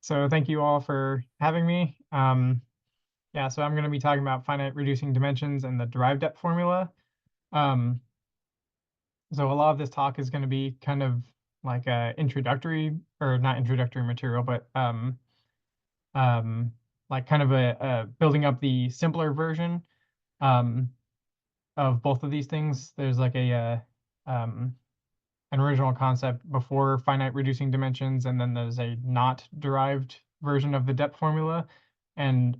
So thank you all for having me. Yeah, so I'm going to be talking about finite reducing dimensions and the derived depth formula. Um, so a lot of this talk is going to be kind of like a introductory, or not introductory material, but um, like kind of a building up the simpler version um, of both of these things. There's like an original concept before finite reducing dimensions, and then there's a not derived version of the depth formula. And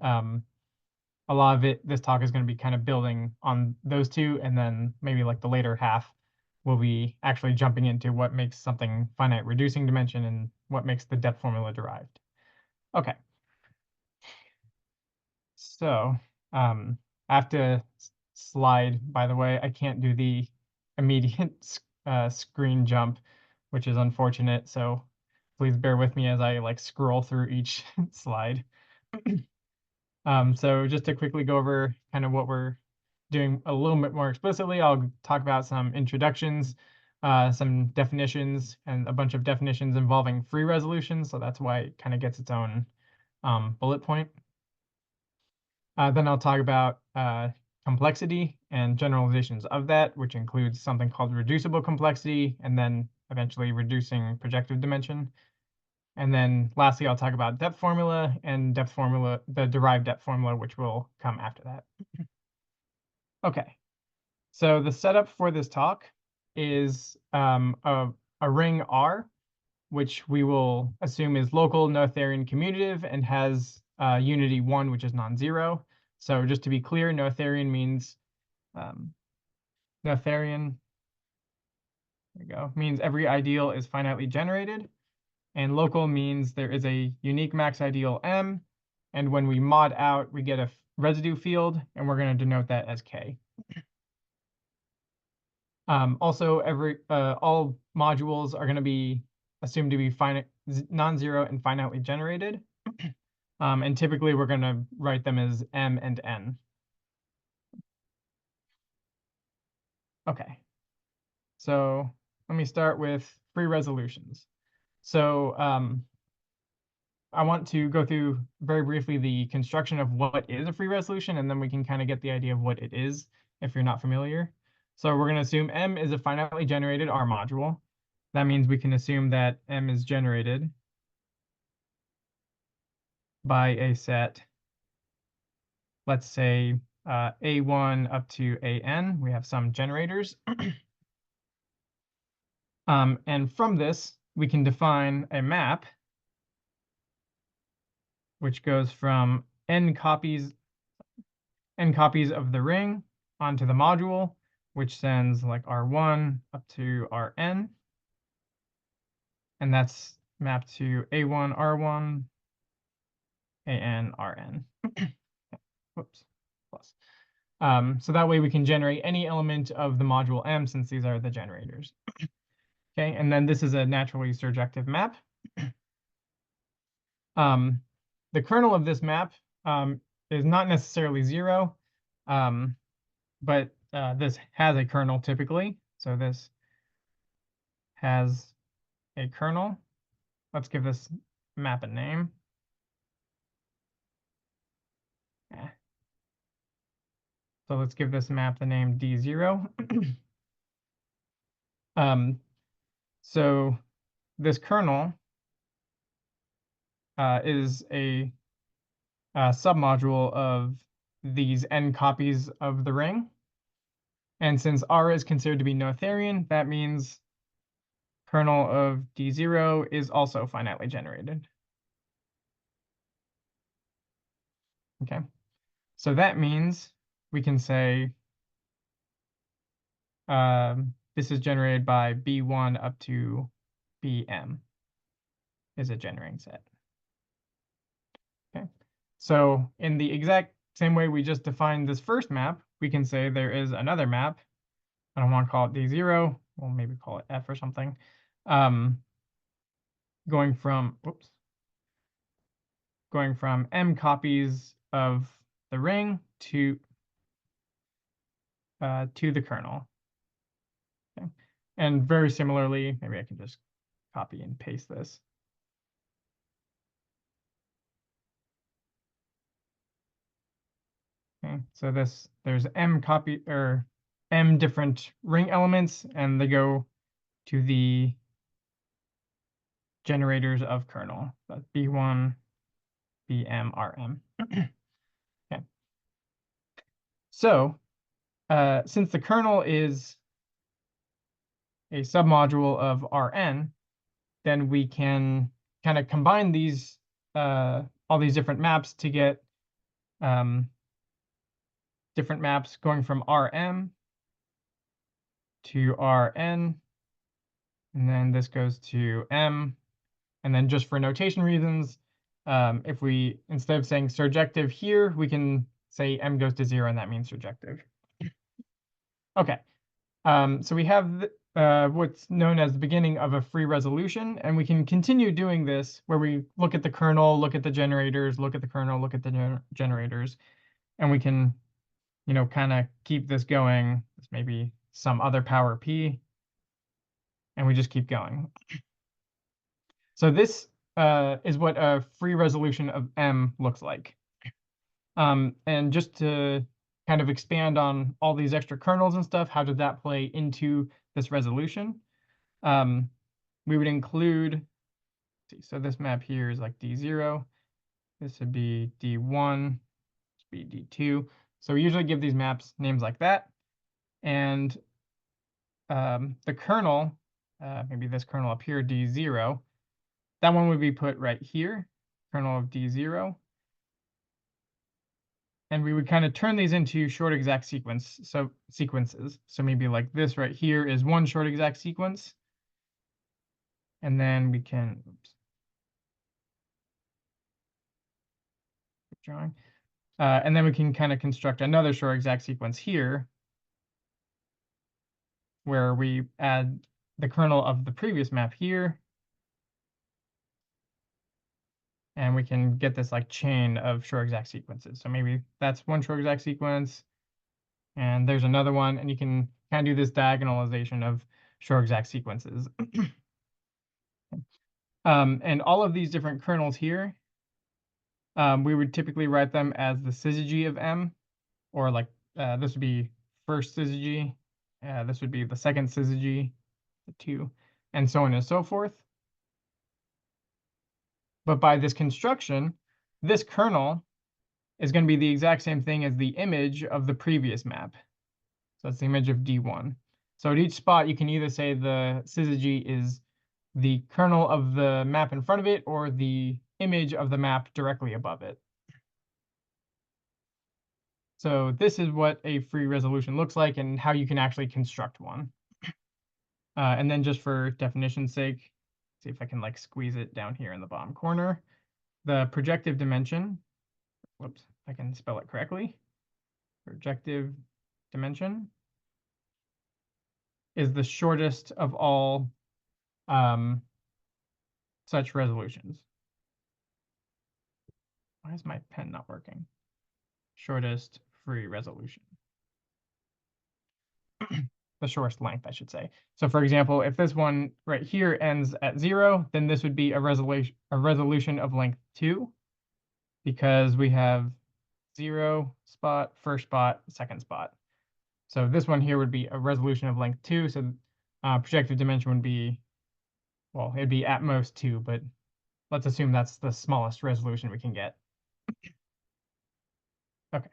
a lot of this talk is going to be kind of building on those two, and then maybe like the later half will be actually jumping into what makes something finite reducing dimension and what makes the depth formula derived. Okay, so I have to slide, by the way. I can't do the immediate screen jump, which is unfortunate, so please bear with me as I like scroll through each slide. So just to quickly go over kind of what we're doing a little bit more explicitly, I'll talk about some introductions, some definitions, and a bunch of definitions involving free resolution. So that's why it kind of gets its own bullet point. Then I'll talk about complexity and generalizations of that, which includes something called reducible complexity, and then eventually reducing projective dimension. And then lastly, I'll talk about depth formula and depth formula, the derived depth formula, which will come after that. Okay, so the setup for this talk is a ring R, which we will assume is local, Noetherian, commutative, and has unity 1, which is non-zero. So just to be clear, Noetherian means Noetherian, there we go, means every ideal is finitely generated. And local means there is a unique max ideal M. And when we mod out, we get a residue field, and we're going to denote that as K. Also, all modules are going to be assumed to be non-zero and finitely generated. And typically, we're going to write them as M and N. Okay. So let me start with free resolutions. So I want to go through very briefly the construction of what is a free resolution, and then we can kind of get the idea of what it is if you're not familiar. So we're going to assume M is a finitely generated R module. That means we can assume that M is generated by a set, let's say A1 up to AN. We have some generators. And from this, we can define a map which goes from n copies of the ring onto the module, which sends like R1 up to Rn. And that's mapped to A1, R1, AN, Rn. Whoops, plus. So that way we can generate any element of the module M, since these are the generators. Okay, and then this is a naturally surjective map. The kernel of this map is not necessarily 0, but this has a kernel typically. So this has a kernel. Let's give this map a name. So let's give this map the name D0. So this kernel is a submodule of these n copies of the ring. And since R is considered to be Noetherian, that means kernel of D0 is also finitely generated. Okay, so that means we can say this is generated by B1 up to BM is a generating set. Okay, so in the exact same way we just defined this first map, we can say there is another map. I don't want to call it D0. We'll maybe call it F or something. Going from M copies of the ring to the kernel. Okay. And very similarly, maybe I can just copy and paste this. ring. So there's m different ring elements, and they go to the generators of kernel. That's B1, BM, RM. Okay. So since the kernel is a submodule of Rn, then we can kind of combine these all these different maps to get different maps going from Rm to Rn, and then this goes to M. And then just for notation reasons, if we, instead of saying surjective here, we can say M goes to 0, and that means surjective. Okay, so we have what's known as the beginning of a free resolution, and we can continue doing this where we look at the kernel, look at the generators, look at the kernel, look at the generators, and we can, kind of keep this going. This may be some other power P, and we just keep going. So this is what a free resolution of M looks like. And just to kind of expand on all these extra kernels and stuff, how does that play into this resolution? We would include, so this map here is like D0. This would be D1, this would be D2. So we usually give these maps names like that. And the kernel, maybe this kernel up here, D0, that one would be put right here, kernel of D0. And we would kind of turn these into short exact sequences. So maybe like this right here is one short exact sequence. And then we can, drawing. And then we can kind of construct another short exact sequence here, where we add the kernel of the previous map here. And we can get this like chain of short exact sequences. So maybe that's one short exact sequence, and there's another one, and you can kind of do this diagonalization of short exact sequences. And all of these different kernels here, we would typically write them as the syzygy of M, or like this would be first syzygy, this would be the second syzygy, the 2, and so on and so forth. But by this construction, this kernel is going to be the exact same thing as the image of the previous map. So it's the image of D1. So at each spot, you can either say the syzygy is the kernel of the map in front of it, or the image of the map directly above it. So this is what a free resolution looks like and how you can actually construct one. And then just for definition's sake, see if I can like squeeze it down here in the bottom corner. The projective dimension, whoops, I can spell it correctly. Projective dimension is the shortest of all such resolutions. Why is my pen not working? Shortest free resolution. The shortest length, I should say. So for example, if this one right here ends at 0, then this would be a resolution of length 2, because we have 0 spot, first spot, second spot. So this one here would be a resolution of length 2. So projective dimension would be, well, it'd be at most 2, but let's assume that's the smallest resolution we can get. Okay.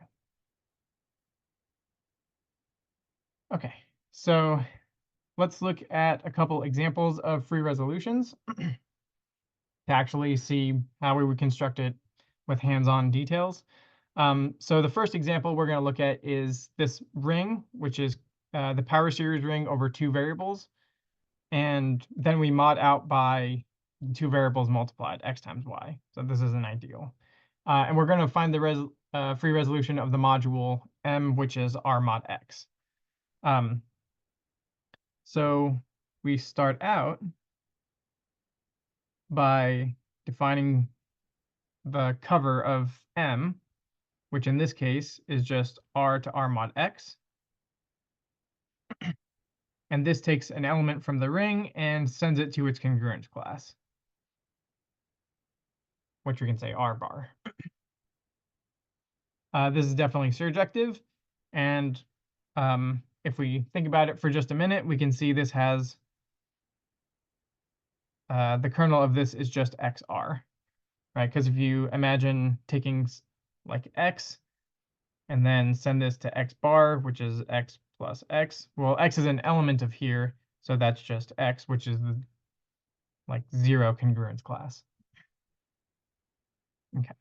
Okay, so let's look at a couple examples of free resolutions to actually see how we would construct it with hands-on details. So the first example we're going to look at is this ring, which is the power series ring over 2 variables. And then we mod out by 2 variables multiplied, x times y. So this is an ideal. And we're going to find the free resolution of the module M, which is R mod x. So we start out by defining the cover of M, which in this case is just R to R mod x. And this takes an element from the ring and sends it to its congruence class, which we can say R bar. This is definitely surjective, and if we think about it for just a minute, we can see this has the kernel of this is just XR, right? Because if you imagine taking like X and then send this to X bar, which is X plus X. Well, X is an element of here, so that's just X, which is the like 0 congruence class. Okay.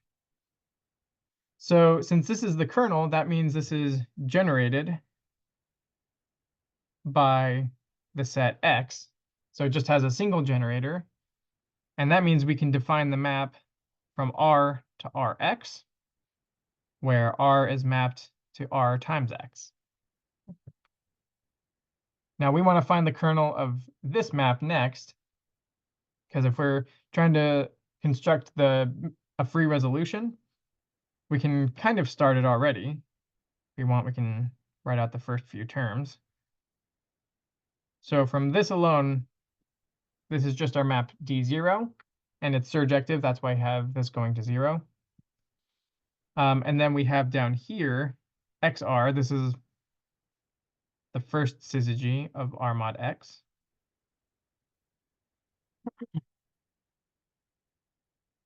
So since this is the kernel, that means this is generated by the set X. So it just has a single generator. And that means we can define the map from R to Rx, where R is mapped to R times X. Now we want to find the kernel of this map next, because if we're trying to construct a free resolution, we can kind of start it already. If we want, we can write out the first few terms. So from this alone, this is just our map D0, and it's surjective. That's why I have this going to 0. And then we have down here XR. This is the first syzygy of R mod X.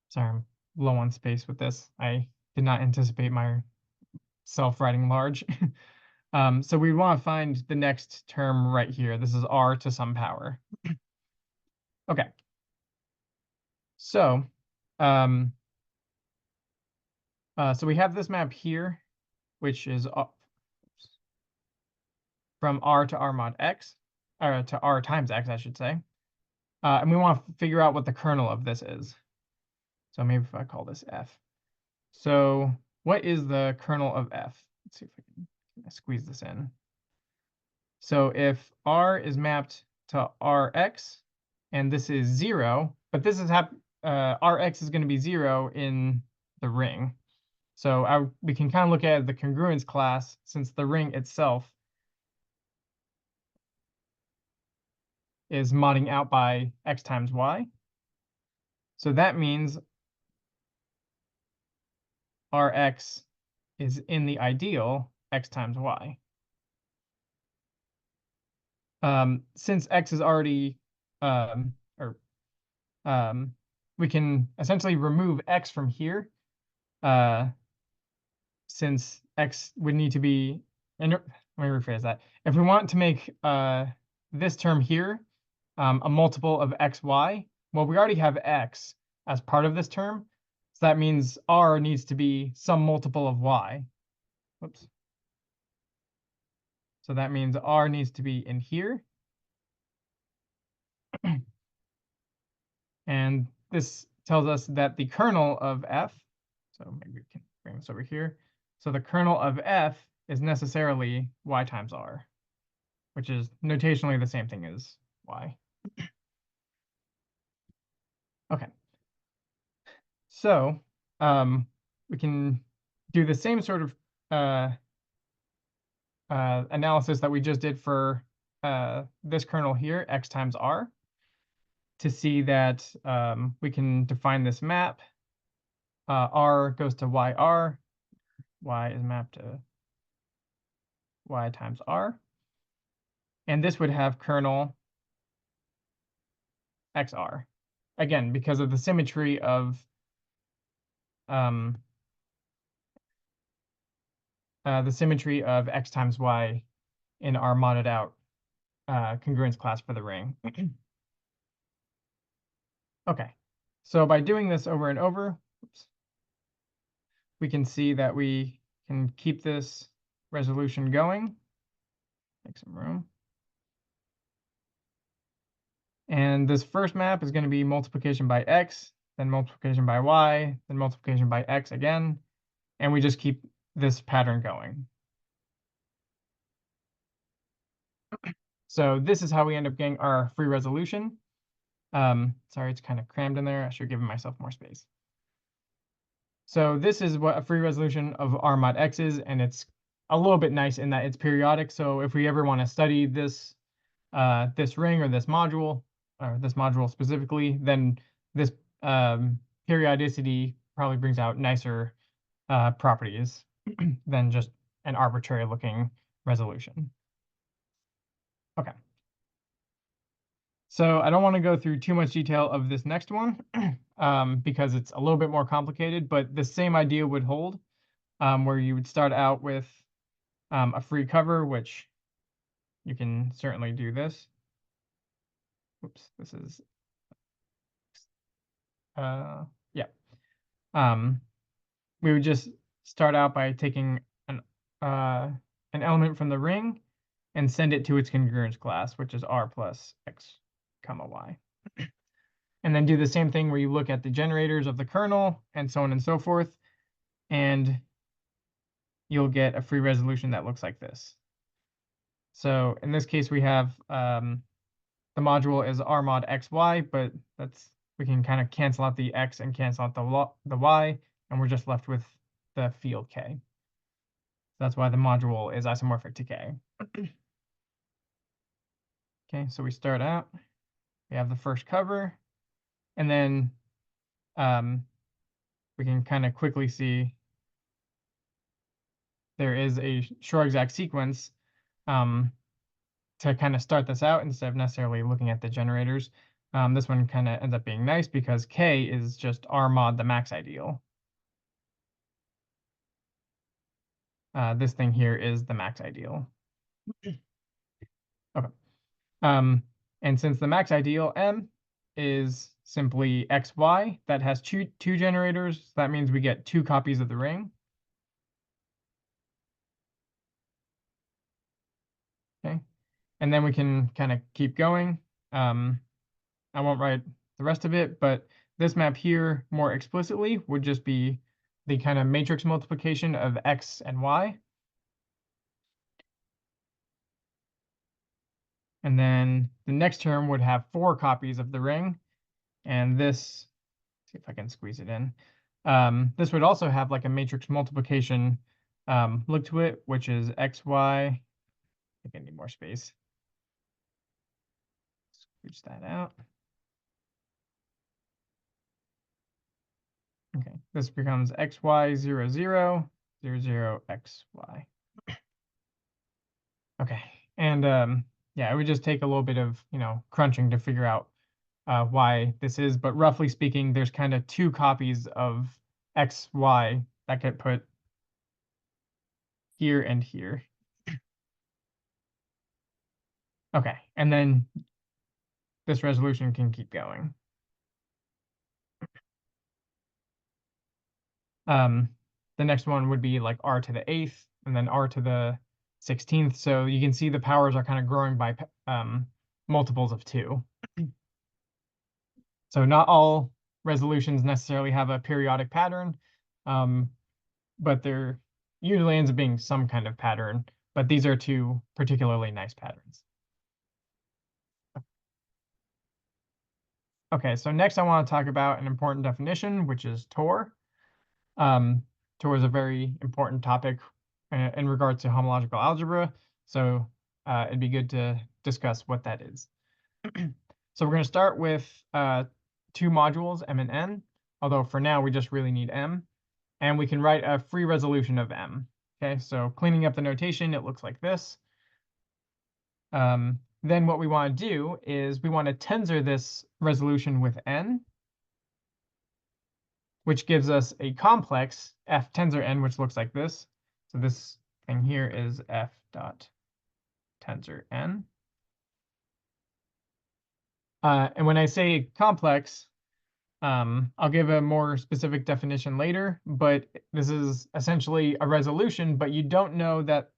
Sorry, I'm low on space with this. I did not anticipate myself writing large. So we want to find the next term right here. This is R to some power. Okay. So, so we have this map here, which is from R to R mod X, or to R times X, I should say. And we want to figure out what the kernel of this is. So maybe if I call this F. So what is the kernel of F? Let's see if I can squeeze this in. So if R is mapped to Rx, and this is 0, but this is Rx is going to be 0 in the ring. So we can kind of look at the congruence class, since the ring itself is modding out by X times Y. So that means Rx is in the ideal X times Y. Since X is already, we can essentially remove X from here, since X would need to be, and let me rephrase that. If we want to make this term here a multiple of xy, well, we already have X as part of this term. So that means R needs to be some multiple of Y. Whoops. So that means R needs to be in here. And this tells us that the kernel of F, so maybe we can bring this over here. So the kernel of F is necessarily Y times R, which is notationally the same thing as Y. Okay. So we can do the same sort of analysis that we just did for this kernel here, X times R, to see that we can define this map. R goes to YR. Y is mapped to Y times R. And this would have kernel XR. Again, because of the symmetry of X times Y in our modded out congruence class for the ring. Okay, so by doing this over and over, we can see that we can keep this resolution going. Make some room. And this first map is going to be multiplication by X, then multiplication by Y, then multiplication by X again. And we just keep this pattern going. So this is how we end up getting our free resolution. Sorry, it's kind of crammed in there. I should have given myself more space. So this is what a free resolution of R mod X is, and it's a little bit nice in that it's periodic. So if we ever want to study this this ring or this module specifically, then this periodicity probably brings out nicer properties than just an arbitrary looking resolution. Okay. So I don't want to go through too much detail of this next one because it's a little bit more complicated, but the same idea would hold where you would start out with a free cover, which you can certainly do this. Oops, this is, yeah. We would just start out by taking an element from the ring and send it to its congruence class, which is r plus x comma y. And then do the same thing where you look at the generators of the kernel and so on and so forth, and you'll get a free resolution that looks like this. So in this case, we have the module is r mod xy, but we can kind of cancel out the x and cancel out the y, and we're just left with the field k. That's why the module is isomorphic to k. Okay, so we start out, we have the first cover, and then we can kind of quickly see there is a Shor exact sequence to kind of start this out instead of necessarily looking at the generators. This one kind of ends up being nice because k is just r mod the max ideal. This thing here is the max ideal. Okay. And since the max ideal M is simply xy that has two generators, that means we get 2 copies of the ring. Okay. And then we can kind of keep going. I won't write the rest of it, but this map here more explicitly would just be the kind of matrix multiplication of x and y. And then the next term would have 4 copies of the ring. And this, see if I can squeeze it in. This would also have like a matrix multiplication look to it, which is xy. I think I need more space. Squeeze that out. Okay, this becomes xy 0, 0, 0, 0, xy. Okay, and yeah, it would just take a little bit of crunching to figure out why this is, but roughly speaking, there's kind of 2 copies of xy that get put here and here. Okay, and then this resolution can keep going. The next one would be like r to the 8th and then r to the 16th. So you can see the powers are kind of growing by multiples of 2. So not all resolutions necessarily have a periodic pattern, but there usually ends up being some kind of pattern. But these are 2 particularly nice patterns. Okay, so next I want to talk about an important definition, which is Tor. Tor is a very important topic in regards to homological algebra, so it'd be good to discuss what that is. So we're going to start with 2 modules, M and N, although for now we just really need M, and we can write a free resolution of M. Okay, so cleaning up the notation, it looks like this. Then what we want to do is we want to tensor this resolution with N, which gives us a complex f tensor n, which looks like this. So this thing here is f dot tensor n. And when I say complex, I'll give a more specific definition later, but this is essentially a resolution, but you don't know that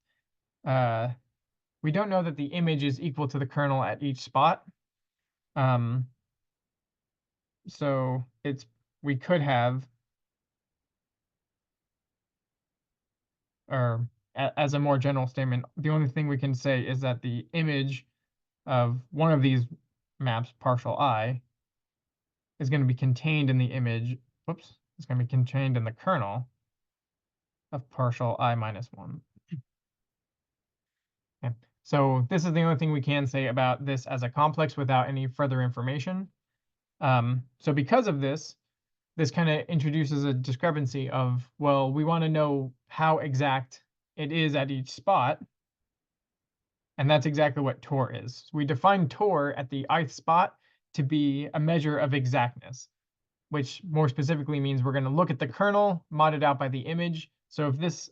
we don't know that the image is equal to the kernel at each spot. So we could have, or as a more general statement, the only thing we can say is that the image of one of these maps, partial I, is going to be contained in the image, whoops, it's going to be contained in the kernel of partial I minus 1. Okay. So this is the only thing we can say about this as a complex without any further information. So because of this, this kind of introduces a discrepancy of, well, we want to know how exact it is at each spot. And that's exactly what Tor is. We define Tor at the ith spot to be a measure of exactness, which more specifically means we're going to look at the kernel modded out by the image. So if this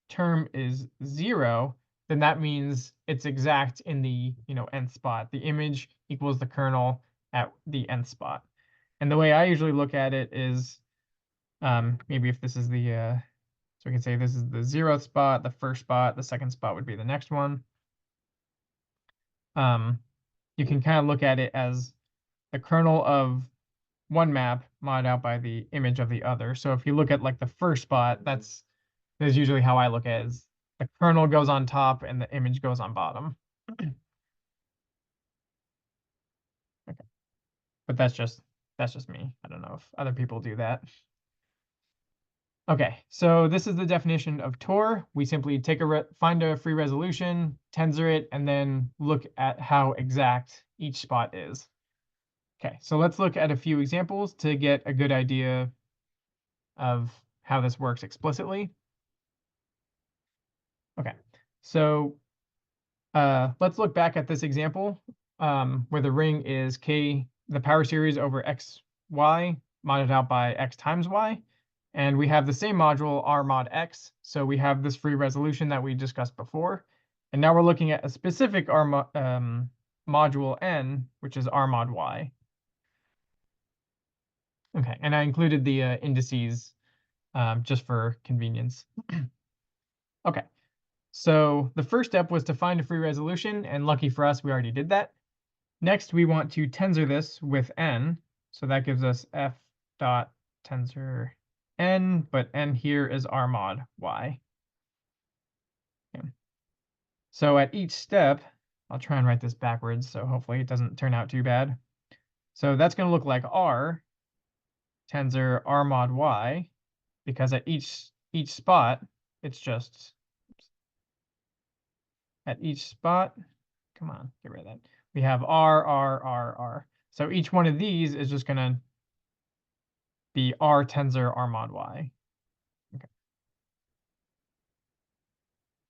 term is 0, then that means it's exact in the nth spot. The image equals the kernel at the nth spot. And the way I usually look at it is maybe if this is the so we can say this is the 0th spot, the first spot, the second spot would be the next one. You can kind of look at it as the kernel of one map modded out by the image of the other. So if you look at like the first spot, that's usually how I look at it, is the kernel goes on top and the image goes on bottom. Okay. But that's just me. I don't know if other people do that. Okay, so this is the definition of Tor. We simply find a free resolution, tensor it, and then look at how exact each spot is. Okay, so let's look at a few examples to get a good idea of how this works explicitly. Okay, so let's look back at this example where the ring is k, the power series over x, y, modded out by x times y. And we have the same module, r mod x. So we have this free resolution that we discussed before. And now we're looking at a specific module n, which is r mod y. Okay, and I included the indices just for convenience. Okay, so the first step was to find a free resolution, and lucky for us, we already did that. Next, we want to tensor this with n. So that gives us f dot tensor n, but n here is r mod y. Okay. So at each step, I'll try and write this backwards, so hopefully it doesn't turn out too bad. So that's going to look like r tensor r mod y, because at each spot, it's just at each spot. Come on, get rid of that. We have r, r, r, r. So each one of these is just going to be r tensor r mod y. Okay.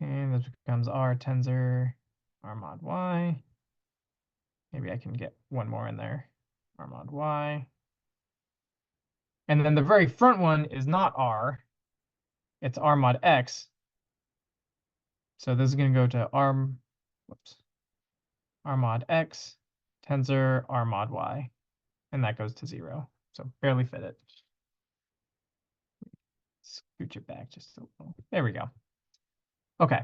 And this becomes r tensor r mod y. Maybe I can get one more in there, r mod y. And then the very front one is not r, it's r mod x. So this is going to go to r mod x tensor r mod y, and that goes to 0. So barely fit it. Scooch it back just a little. There we go. Okay,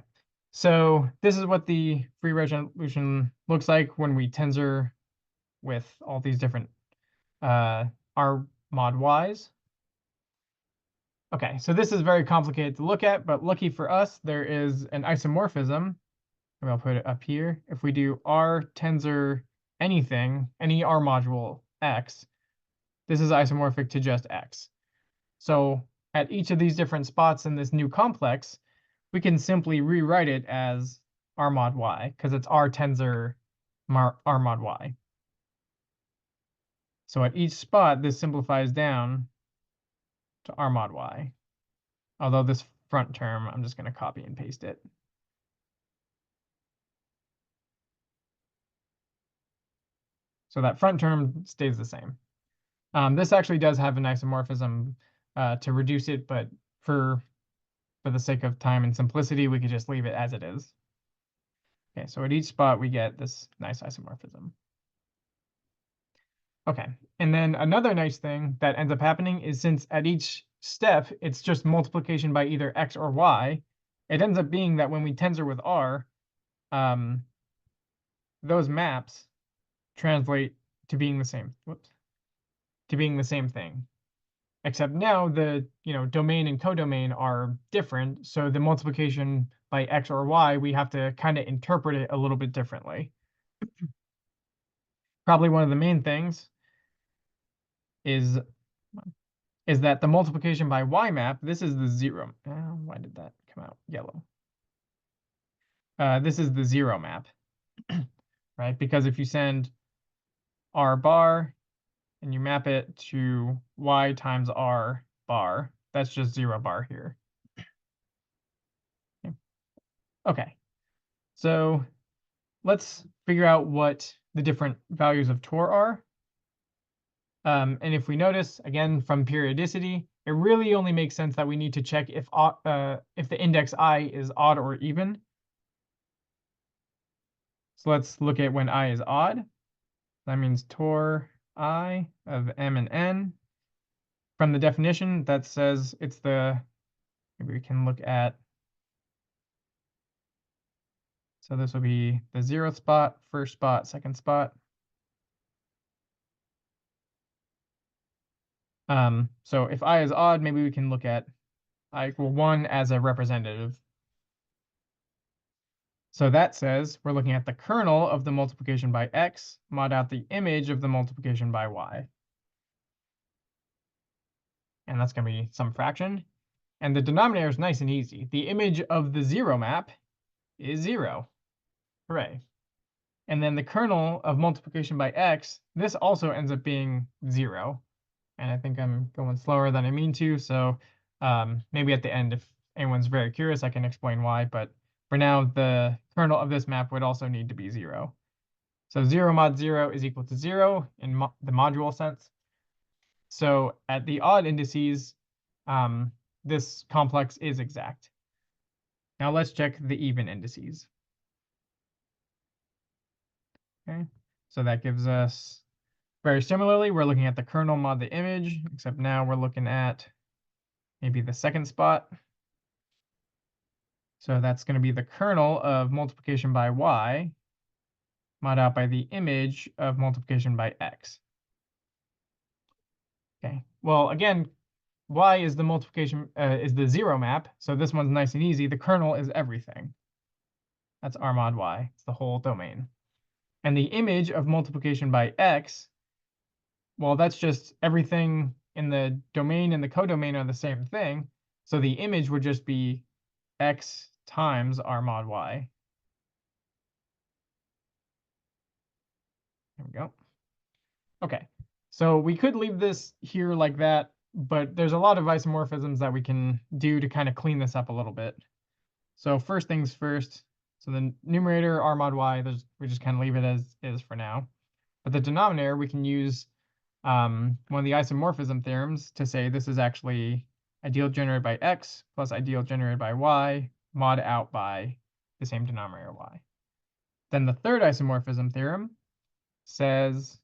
so this is what the free resolution looks like when we tensor with all these different r mod y's. Okay, so this is very complicated to look at, but lucky for us, there is an isomorphism. Maybe I'll put it up here. If we do r tensor anything, any r module x, this is isomorphic to just x. So at each of these different spots in this new complex, we can simply rewrite it as r mod y, because it's r tensor r mod y. So at each spot, this simplifies down to r mod y. Although this front term, I'm just going to copy and paste it. So that front term stays the same. This actually does have an isomorphism to reduce it, but for the sake of time and simplicity, we could just leave it as it is. Okay, so at each spot, we get this nice isomorphism. Okay, and then another nice thing that ends up happening is, since at each step, it's just multiplication by either x or y, it ends up being that when we tensor with r, those maps translate to being the same. To being the same thing. Except now the domain and codomain are different, so the multiplication by x or y, we have to kind of interpret it a little bit differently. Probably one of the main things is that the multiplication by y map, this is the 0. Why did that come out yellow? This is the 0 map, right? Because if you send r bar and you map it to y times r bar. That's just 0 bar here. Okay, so let's figure out what the different values of torr are. And if we notice, again, from periodicity, it really only makes sense that we need to check if the index I is odd or even. So let's look at when I is odd. That means torr I of m and n. From the definition, that says it's maybe we can look at, so this will be the 0th spot, first spot, second spot. So if I is odd, maybe we can look at I equal 1 as a representative. So that says we're looking at the kernel of the multiplication by x mod out the image of the multiplication by y. And that's going to be some fraction. And the denominator is nice and easy. The image of the 0 map is 0. Hooray. And then the kernel of multiplication by x, this also ends up being 0. And I think I'm going slower than I mean to. So maybe at the end, if anyone's very curious, I can explain why. But for now, the kernel of this map would also need to be 0. So 0 mod 0 is equal to 0 in the module sense. So at the odd indices, this complex is exact. Now let's check the even indices. Okay, so that gives us, very similarly, we're looking at the kernel mod the image, except now we're looking at maybe the second spot. So that's going to be the kernel of multiplication by y mod out by the image of multiplication by x. Okay, well, again, y is the multiplication, is the 0 map. So this one's nice and easy. The kernel is everything. That's r mod y. It's the whole domain. And the image of multiplication by x, well, that's just everything in the domain and the codomain are the same thing. So the image would just be x times r mod y. There we go. Okay, so we could leave this here like that, but there's a lot of isomorphisms that we can do to kind of clean this up a little bit. So first things first, so the numerator r mod y, we just kind of leave it as is for now. But the denominator, we can use one of the isomorphism theorems to say this is actually ideal generated by x plus ideal generated by y mod out by the same denominator y. Then the third isomorphism theorem says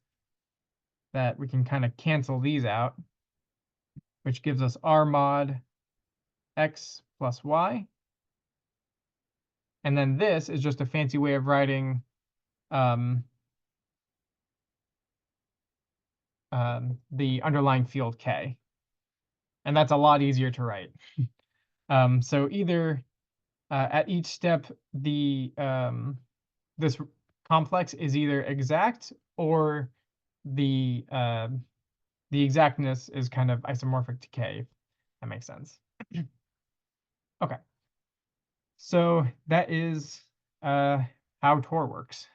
that we can kind of cancel these out, which gives us r mod x plus y. And then this is just a fancy way of writing the underlying field k. And that's a lot easier to write. So either at each step, this complex is either exact or the exactness is kind of isomorphic to k, if that makes sense. Okay, so that is how torr works.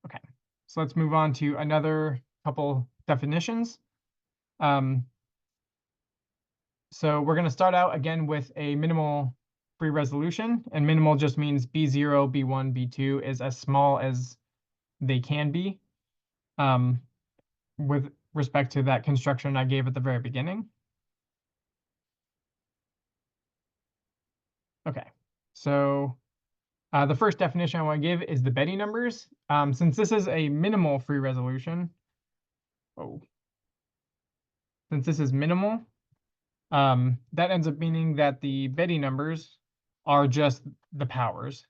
Okay, so let's move on to another couple definitions. So we're going to start out again with a minimal free resolution, and minimal just means B0, B1, B2 is as small as they can be with respect to that construction I gave at the very beginning. Okay, so the first definition I want to give is the Betti numbers. Since this is a minimal free resolution, since this is minimal, that ends up meaning that the Betti numbers are just the powers.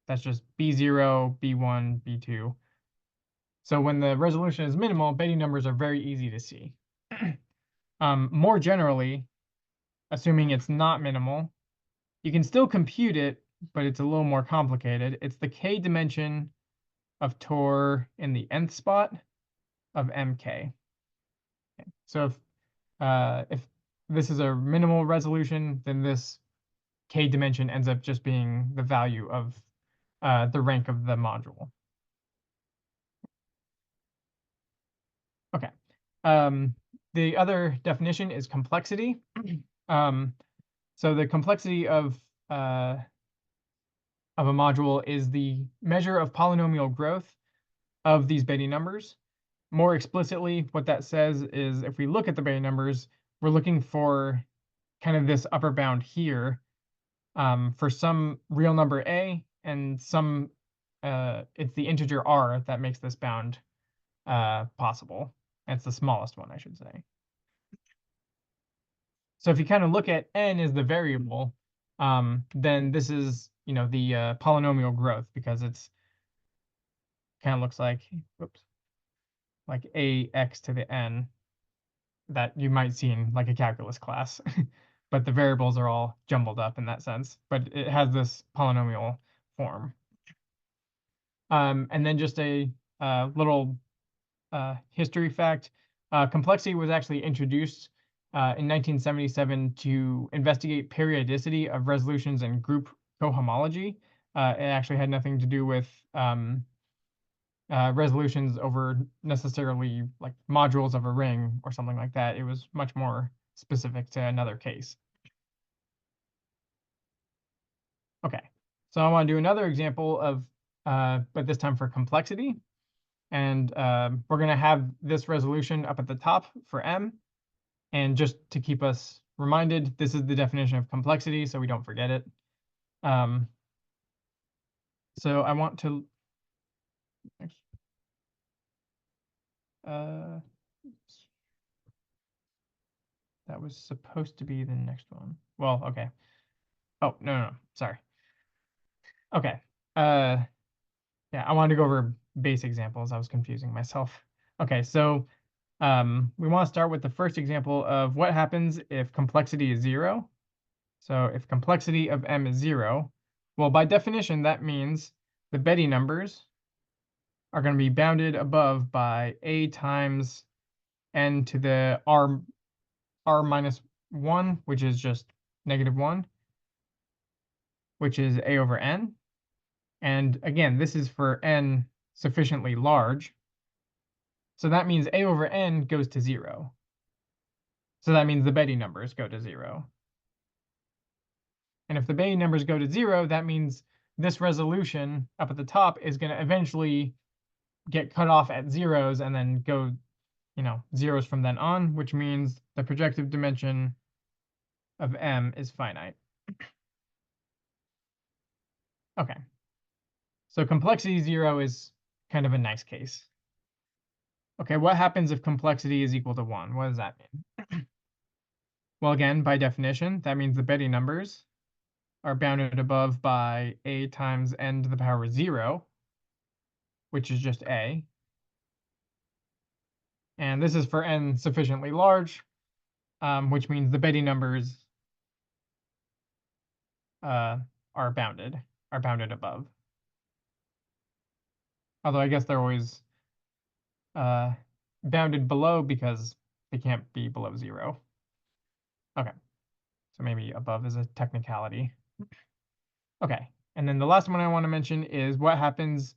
That's just B0, B1, B2. So when the resolution is minimal, Betti numbers are very easy to see. More generally, assuming it's not minimal, you can still compute it, but it's a little more complicated. It's the k dimension of torr in the nth spot of mk. Okay. So if this is a minimal resolution, then this k dimension ends up just being the value of the rank of the module. Okay. The other definition is complexity. So the complexity of a module is the measure of polynomial growth of these Betti numbers. More explicitly, what that says is if we look at the Betti numbers, we're looking for kind of this upper bound here for some real number a and some, it's the integer r that makes this bound possible. It's the smallest one, I should say. So if you kind of look at n as the variable, then this is, the polynomial growth, because it's kind of looks like, whoops, like ax to the n that you might see in like a calculus class. But the variables are all jumbled up in that sense. But it has this polynomial form. And then just a little history fact. Complexity was actually introduced in 1977 to investigate periodicity of resolutions in group cohomology. It actually had nothing to do with resolutions over necessarily like modules of a ring or something like that. It was much more specific to another case. Okay, so I want to do another example of, but this time for complexity. And we're going to have this resolution up at the top for M. And just to keep us reminded, this is the definition of complexity, so we don't forget it. So I want to, that was supposed to be the next one. Well, okay. Oh, no, sorry. Okay. Yeah, I wanted to go over base examples. I was confusing myself. Okay, so we want to start with the first example of what happens if complexity is 0. So if complexity of M is 0, well, by definition, that means the Betti numbers are going to be bounded above by a times n to the r minus 1, which is just -1, which is a over n. And again, this is for n sufficiently large. So that means a over n goes to 0. So that means the Betti numbers go to 0. And if the Betti numbers go to 0, that means this resolution up at the top is going to eventually get cut off at zeros and then go, zeros from then on, which means the projective dimension of M is finite. Okay. So complexity 0 is kind of a nice case. Okay, what happens if complexity is equal to 1? What does that mean? Well, again, by definition, that means the Betti numbers are bounded above by a times n to the power 0, which is just a. And this is for n sufficiently large, which means the Betti numbers are bounded above. Although I guess they're always bounded below because they can't be below 0. Okay, so maybe above is a technicality. Okay, and then the last one I want to mention is what happens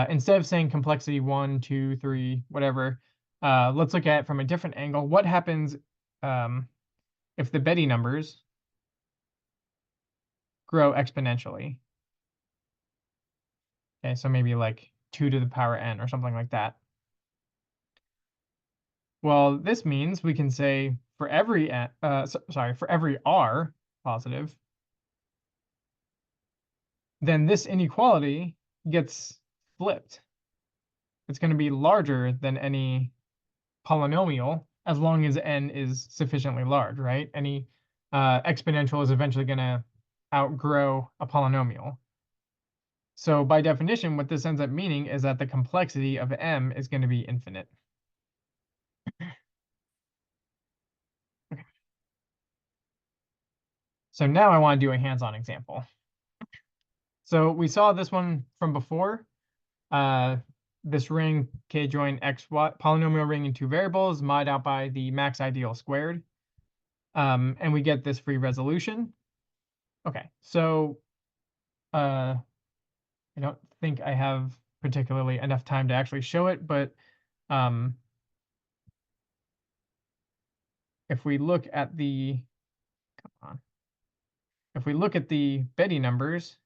instead of saying complexity 1, 2, 3, whatever. Let's look at it from a different angle. What happens if the Betti numbers grow exponentially? Okay, so maybe like 2 to the power n or something like that. Well, this means we can say for every for every r positive, then this inequality gets flipped. It's going to be larger than any polynomial as long as n is sufficiently large, right? Any exponential is eventually going to outgrow a polynomial. So by definition, what this ends up meaning is that the complexity of M is going to be infinite. Okay. So now I want to do a hands-on example. So we saw this one from before. This ring K join X, Y, polynomial ring in two variables, mod out by the max ideal squared. And we get this free resolution. Okay, so I don't think I have particularly enough time to actually show it, but if we look at the, if we look at the Betty numbers,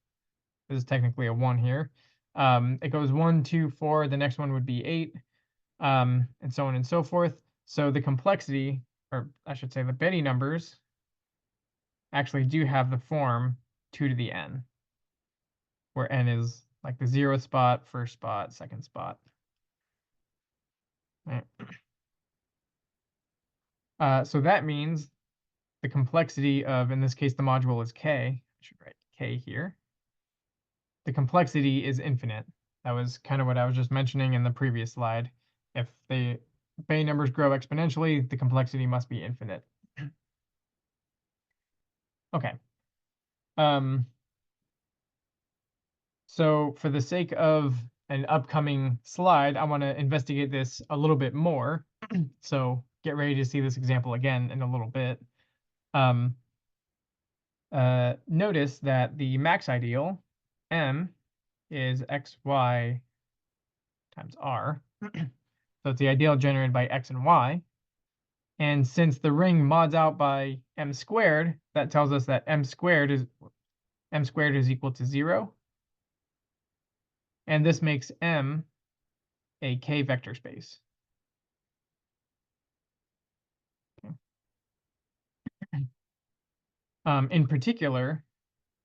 this is technically a 1 here. It goes 1, 2, 4. The next one would be 8, and so on and so forth. So the complexity, or I should say the Betty numbers, actually do have the form 2 to the n, where n is like the 0th spot, 1st spot, 2nd spot. Right. So that means the complexity of, in this case, the module is k. I should write k here. The complexity is infinite. That was kind of what I was just mentioning in the previous slide. If the Bay numbers grow exponentially, the complexity must be infinite. Okay. So for the sake of an upcoming slide, I want to investigate this a little bit more. So get ready to see this example again in a little bit. Notice that the max ideal, M, is xy times r. So it's the ideal generated by x and y. And since the ring mods out by m squared, that tells us that m squared is equal to 0. And this makes M a k vector space. Okay. In particular,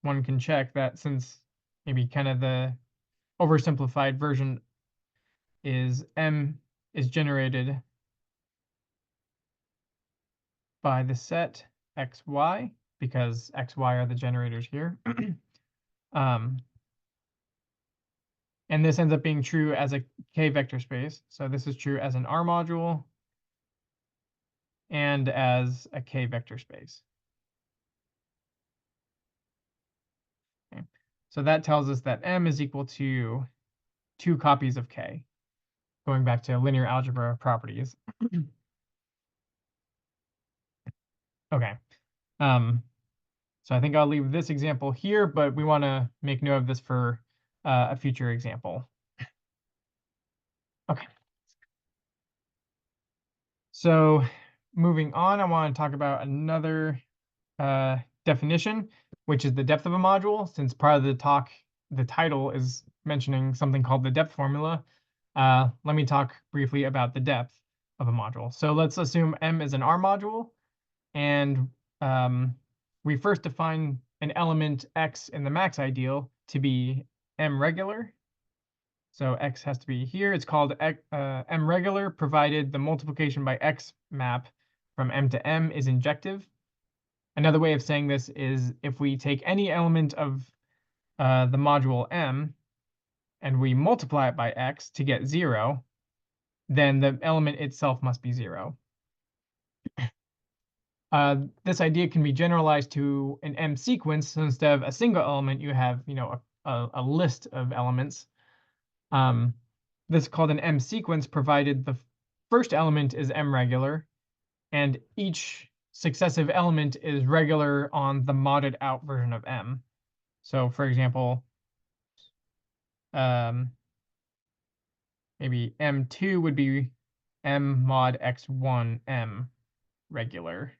one can check that since maybe kind of the oversimplified version is M is generated by the set xy, because xy are the generators here. And this ends up being true as a k vector space. So this is true as an R module and as a k vector space. Okay. So that tells us that M is equal to 2 copies of k, going back to linear algebra properties. Okay. So I think I'll leave this example here, but we want to make note of this for a future example. Okay. So moving on, I want to talk about another definition, which is the depth of a module. Since part of the talk, the title is mentioning something called the depth formula. Let me talk briefly about the depth of a module. So let's assume M is an R module, and we first define an element x in the max ideal to be M regular. So x has to be here. It's called M regular, provided the multiplication by x map from M to M is injective. Another way of saying this is if we take any element of the module M and we multiply it by x to get 0, then the element itself must be 0. This idea can be generalized to an M sequence. So instead of a single element, you have a list of elements. This is called an M sequence, provided the first element is M regular, and each successive element is regular on the modded out version of M. So for example, maybe M2 would be M mod x1 M regular,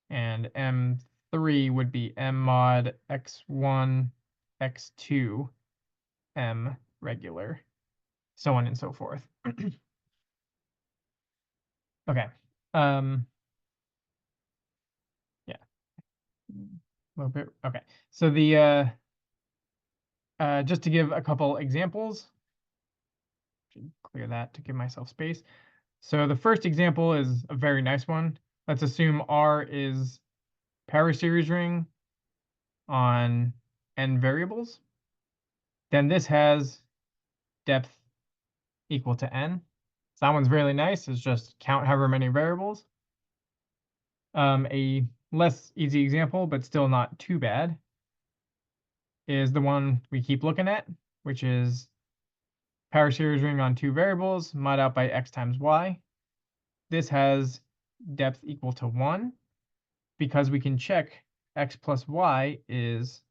and M3 would be M mod x1 x2 M regular, so on and so forth. Okay. Yeah. A little bit. Okay. So the just to give a couple examples, should clear that to give myself space. So the first example is a very nice one. Let's assume R is power series ring on n variables. Then this has depth equal to n. So that one's really nice. It's just count however many variables. A less easy example, but still not too bad, is the one we keep looking at, which is power series ring on 2 variables, mod out by x times y. This has depth equal to 1, because we can check x plus y is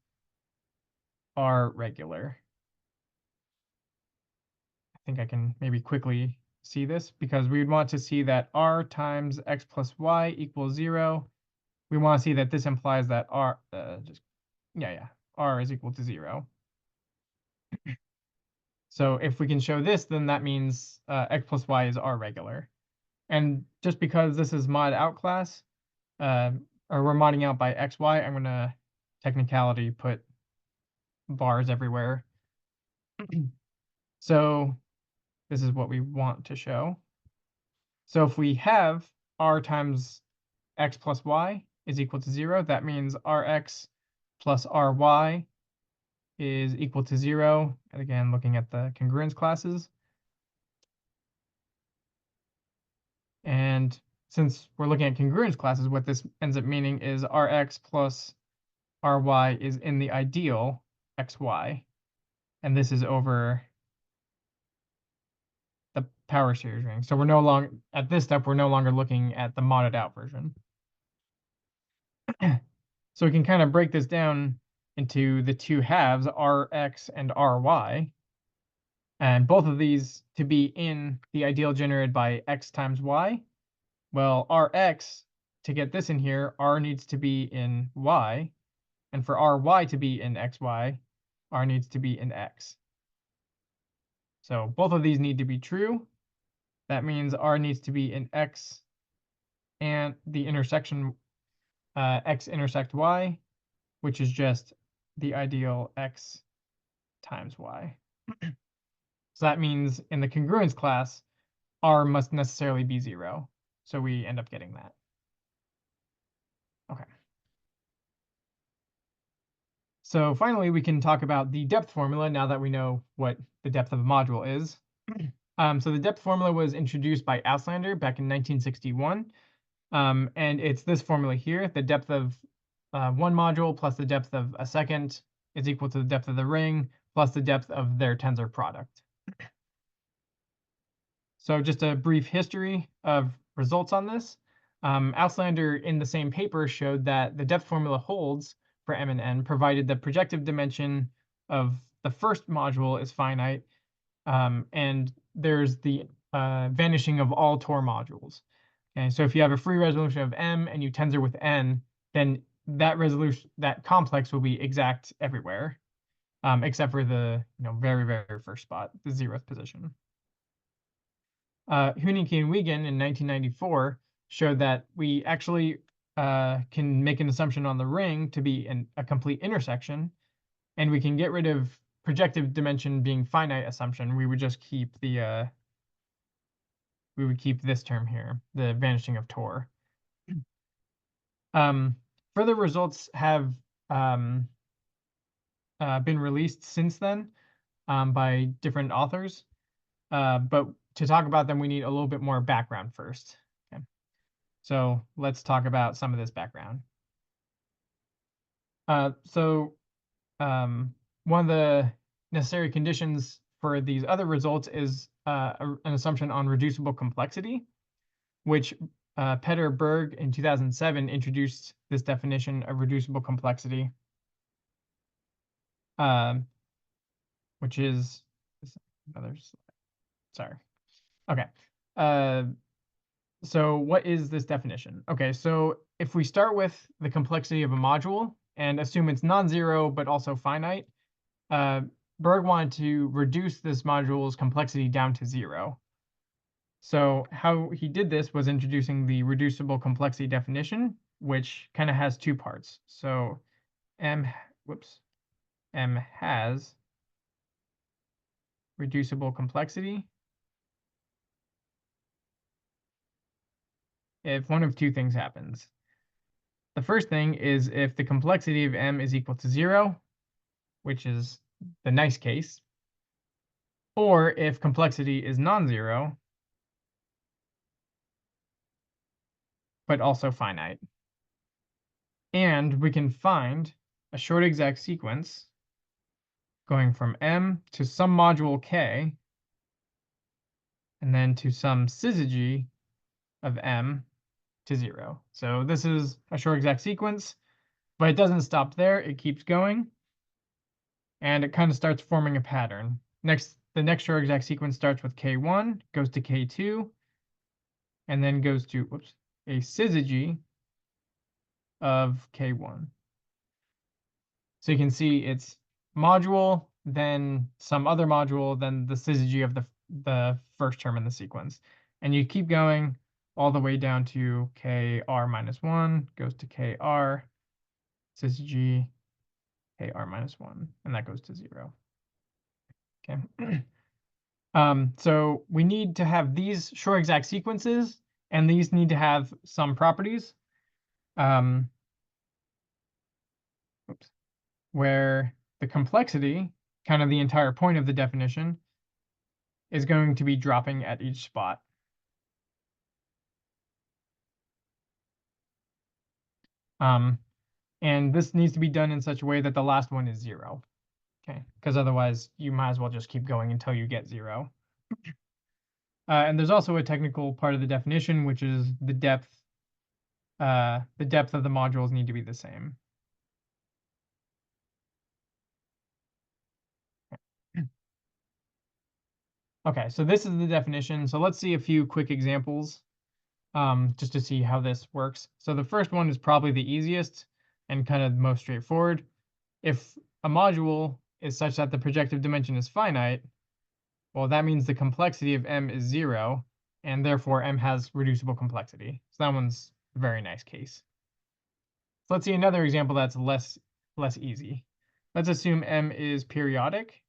R regular. I think I can maybe quickly see this because we would want to see that r times x plus y equals 0. We want to see that this implies that r, r is equal to 0. So if we can show this, then that means x plus y is r regular. And just because this is mod out class, or we're modding out by xy, I'm going to technicality put bars everywhere. So this is what we want to show. So if we have r times x plus y is equal to 0, that means rx plus ry is equal to 0. And again, looking at the congruence classes. And since we're looking at congruence classes, what this ends up meaning is rx plus ry is in the ideal xy. And this is over the power series ring. So we're no longer, at this step, we're no longer looking at the modded out version. So we can kind of break this down into the two halves, rx and ry. And both of these to be in the ideal generated by x times y. Well, rx, to get this in here, r needs to be in y. And for ry to be in xy, r needs to be in x. So both of these need to be true. That means r needs to be in x and the intersection x intersect y, which is just the ideal x times y. So that means in the congruence class, r must necessarily be 0. So we end up getting that. Okay. So finally, we can talk about the depth formula now that we know what the depth of a module is. So the depth formula was introduced by Auslander back in 1961. And it's this formula here. The depth of one module plus the depth of a second is equal to the depth of the ring plus the depth of their tensor product. So just a brief history of results on this. Auslander in the same paper showed that the depth formula holds for M and N, provided the projective dimension of the first module is finite, and there's the vanishing of all Tor modules. Okay, so if you have a free resolution of M and you tensor with N, then that resolution, that complex will be exact everywhere, except for the very, very first spot, the 0th position. CUNY and Wiegand in 1994 showed that we actually can make an assumption on the ring to be a complete intersection, and we can get rid of projective dimension being finite assumption. We would just keep the we would keep this term here, the vanishing of Tor. Further results have been released since then by different authors, but to talk about them, we need a little bit more background first. Okay. So let's talk about some of this background. One of the necessary conditions for these other results is an assumption on reducible complexity, which Peter Berg in 2007 introduced this definition of reducible complexity, which is another slide. Sorry. Okay. So what is this definition? Okay, so if we start with the complexity of a module and assume it's non-zero but also finite, Berg wanted to reduce this module's complexity down to 0. So how he did this was introducing the reducible complexity definition, which kind of has two parts. So M has reducible complexity if one of two things happens. The first thing is if the complexity of M is equal to 0, which is the nice case, or if complexity is non-zero, but also finite. And we can find a short exact sequence going from M to some module K, and then to some syzygy of M to 0. So this is a short exact sequence, but it doesn't stop there. It keeps going, and it kind of starts forming a pattern. Next the next Shor exact sequence starts with K1, goes to K2, and then goes to, whoops, a syzygy of K1. So you can see it's module, then some other module, then the syzygy of the first term in the sequence. And you keep going all the way down to KR minus 1, goes to KR, syzygy, KR minus 1, and that goes to 0. Okay. So we need to have these Shor exact sequences, and these need to have some properties. Oops. Where the complexity, kind of the entire point of the definition, is going to be dropping at each spot. And this needs to be done in such a way that the last one is 0. Okay, because otherwise you might as well just keep going until you get 0. And there's also a technical part of the definition, which is the depth. The depth of the modules need to be the same. Okay, so this is the definition. So let's see a few quick examples just to see how this works. So the first one is probably the easiest and kind of most straightforward. If a module is such that the projective dimension is finite, well, that means the complexity of M is 0, and therefore M has reducible complexity. So that one's a very nice case. So let's see another example that's less easy. Let's assume M is periodic.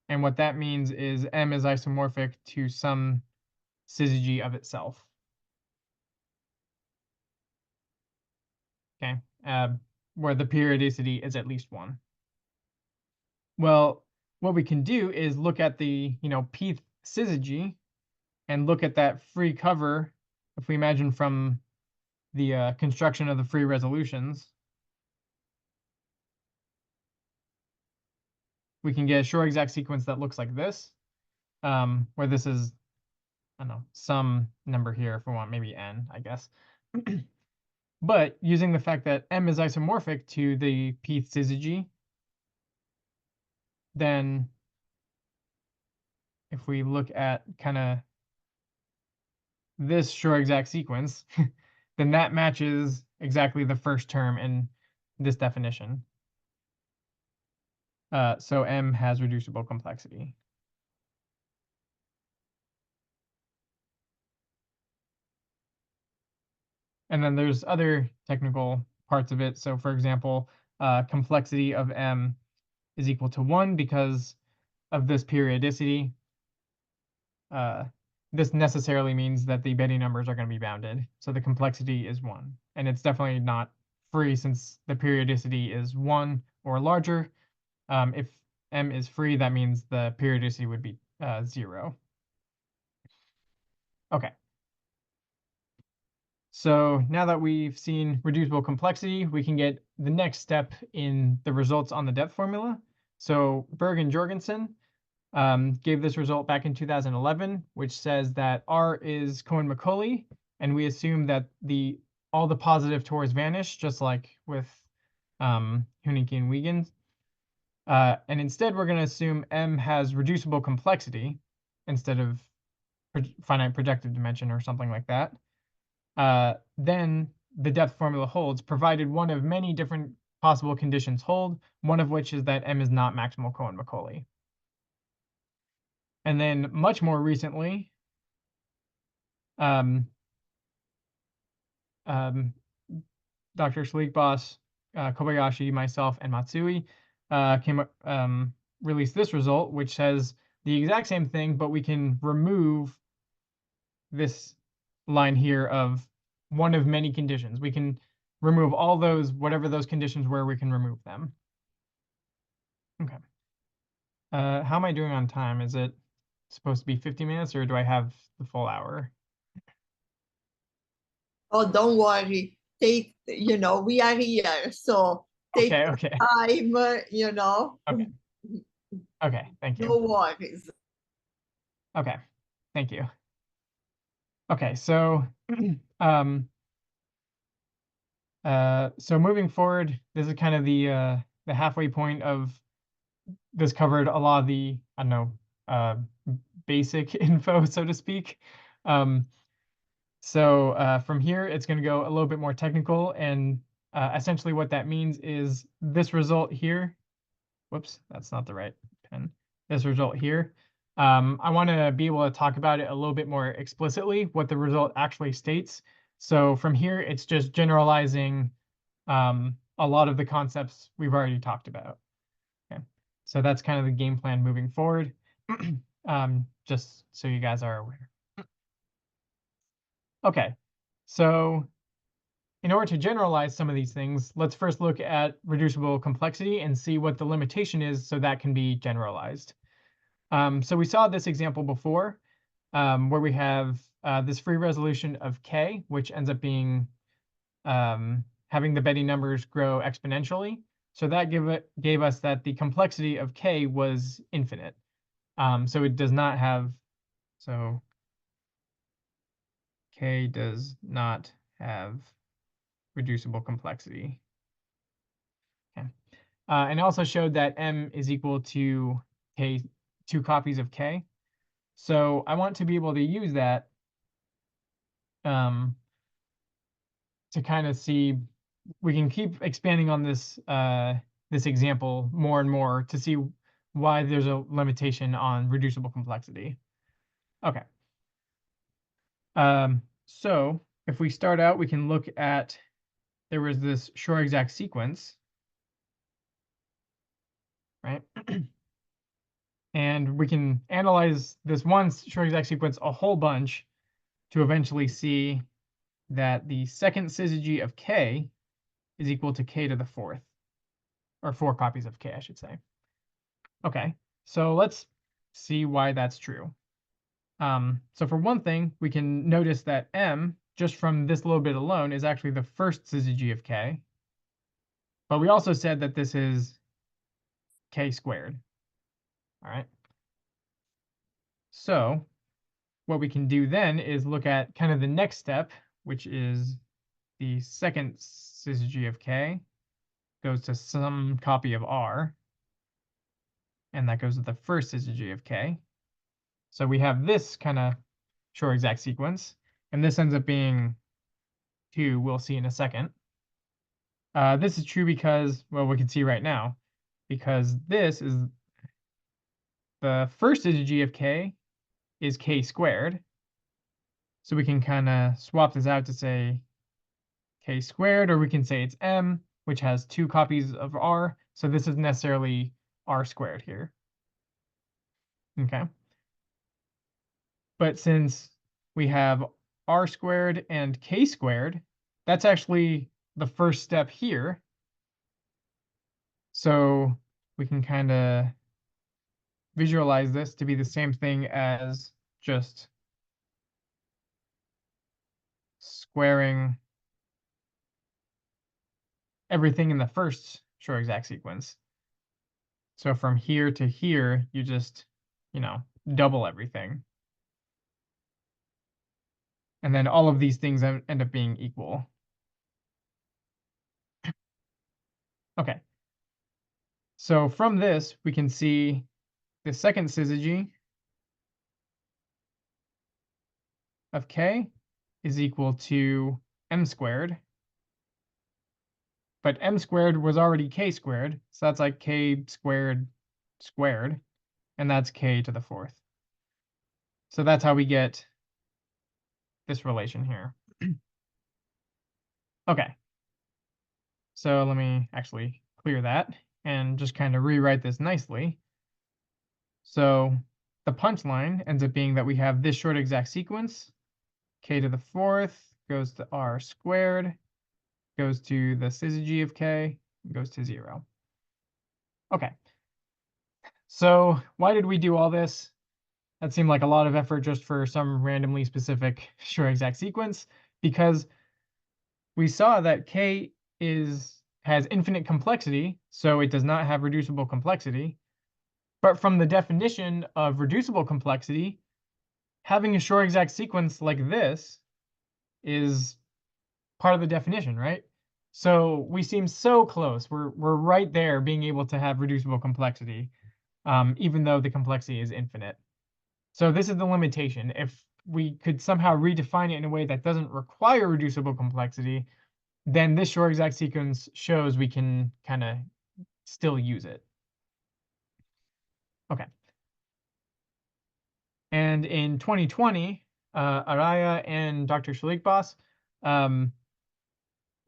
And what that means is M is isomorphic to some syzygy of itself. Okay, where the periodicity is at least 1. Well, what we can do is look at the pth syzygy and look at that free cover. If we imagine from the construction of the free resolutions, we can get a Shor exact sequence that looks like this, where this is, I don't know, some number here if we want, maybe n, I guess. But using the fact that M is isomorphic to the pth syzygy, then if we look at kind of this Shor exact sequence, then that matches exactly the first term in this definition. So M has reducible complexity. And then there's other technical parts of it. So for example, complexity of M is equal to 1 because of this periodicity. This necessarily means that the Betti numbers are going to be bounded. So the complexity is 1. And it's definitely not free since the periodicity is 1 or larger. If M is free, that means the periodicity would be 0. Okay. So now that we've seen reducible complexity, we can get the next step in the results on the depth formula. So Berg and Jorgensen gave this result back in 2011, which says that R is Cohen-Macaulay, and we assume that all the positive tors vanish, just like with Hünicke and Huygens. And instead, we're going to assume M has reducible complexity instead of finite projective dimension or something like that. Then the depth formula holds, provided one of many different possible conditions hold, one of which is that M is not maximal Cohen-Macaulay. And then much more recently, Dr. Schliegboss, Kobayashi, myself, and Matsui released this result, which says the exact same thing, but we can remove this line here of one of many conditions. We can remove all those, whatever those conditions were, we can remove them. Okay. How am I doing on time? Is it supposed to be 50 minutes or do I have the full hour? Oh, don't worry. Take, we are here, so take okay. time, Okay. Okay, thank you. No worries. Okay, thank you. Okay, so so moving forward, this is kind of the halfway point of this covered a lot of the, I don't know, basic info, so to speak. So from here, it's going to go a little bit more technical, and essentially what that means is this result here. Whoops, that's not the right pen. This result here. I want to be able to talk about it a little bit more explicitly, what the result actually states. So from here, it's just generalizing a lot of the concepts we've already talked about. Okay, so that's kind of the game plan moving forward, just so you guys are aware. Okay, so in order to generalize some of these things, let's first look at reducible complexity and see what the limitation is so that can be generalized. So we saw this example before, where we have this free resolution of k, which ends up being having the Betti numbers grow exponentially. So that gave us that the complexity of k was infinite. So it does not have, so k does not have reducible complexity. Okay. And it also showed that m is equal to k, 2 copies of k. So I want to be able to use that to kind of see, we can keep expanding on this this example more and more to see why there's a limitation on reducible complexity. Okay. So if we start out, we can look at, there was this Shor exact sequence, right? And we can analyze this one Shor exact sequence a whole bunch to eventually see that the second syzygy of k is equal to k to the 4th, or 4 copies of k, I should say. Okay, so let's see why that's true. So for one thing, we can notice that m, just from this little bit alone, is actually the first syzygy of k. But we also said that this is k squared. All right. So what we can do then is look at kind of the next step, which is the second syzygy of k goes to some copy of r, and that goes to the first syzygy of k. So we have this kind of Shor exact sequence, and this ends up being 2, we'll see in a second. This is true because, well, we can see right now, because this is the first syzygy of k is k squared. So we can kind of swap this out to say k squared, or we can say it's m, which has 2 copies of r. So this is necessarily r squared here. Okay. But since we have r squared and k squared, that's actually the first step here. So we can kind of visualize this to be the same thing as just squaring everything in the first Shor exact sequence. So from here to here, you just, double everything. And then all of these things end up being equal. Okay. So from this, we can see the second syzygy of k is equal to m squared. But m squared was already k squared, so that's like k squared squared, and that's k to the 4th. So that's how we get this relation here. Okay. So let me actually clear that and just kind of rewrite this nicely. So the punchline ends up being that we have this short exact sequence. K to the 4th goes to r squared, goes to the syzygy of k, goes to 0. Okay. So why did we do all this? That seemed like a lot of effort just for some randomly specific Shor exact sequence, because we saw that k has infinite complexity, so it does not have reducible complexity. But from the definition of reducible complexity, having a Shor exact sequence like this is part of the definition, right? So we seem so close. We're right there being able to have reducible complexity. even though the complexity is infinite. So this is the limitation. If we could somehow redefine it in a way that doesn't require reducible complexity, then this short exact sequence shows we can kind of still use it. Okay. And in 2020, Araya and Dr. Shalikbas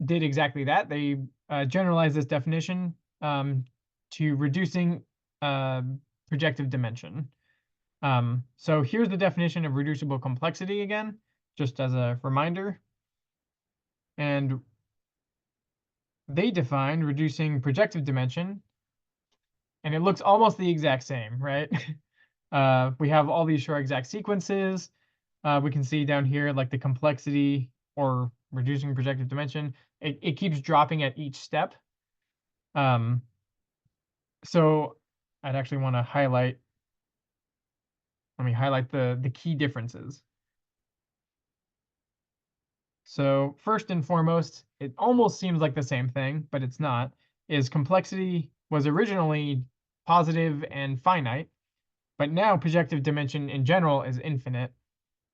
did exactly that. They generalized this definition to reducing projective dimension. So here's the definition of reducible complexity again, just as a reminder. And they defined reducing projective dimension, and it looks almost the exact same, right? We have all these short exact sequences. We can see down here like the complexity or reducing projective dimension. It keeps dropping at each step. So I'd actually want to highlight. Let me highlight the key differences. So first and foremost, it almost seems like the same thing, but it's not, is complexity was originally positive and finite, but now projective dimension in general is infinite,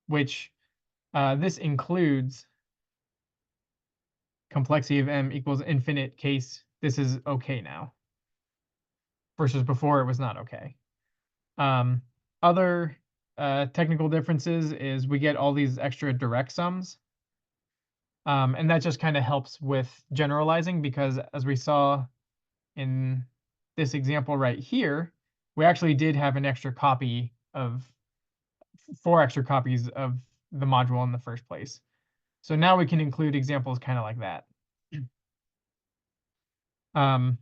which this includes complexity of m equals infinite case. This is okay now, versus before it was not okay. Other technical differences is we get all these extra direct sums. And that just kind of helps with generalizing, because as we saw in this example right here, we actually did have an extra copy of 4 extra copies of the module in the first place. So now we can include examples kind of like that. And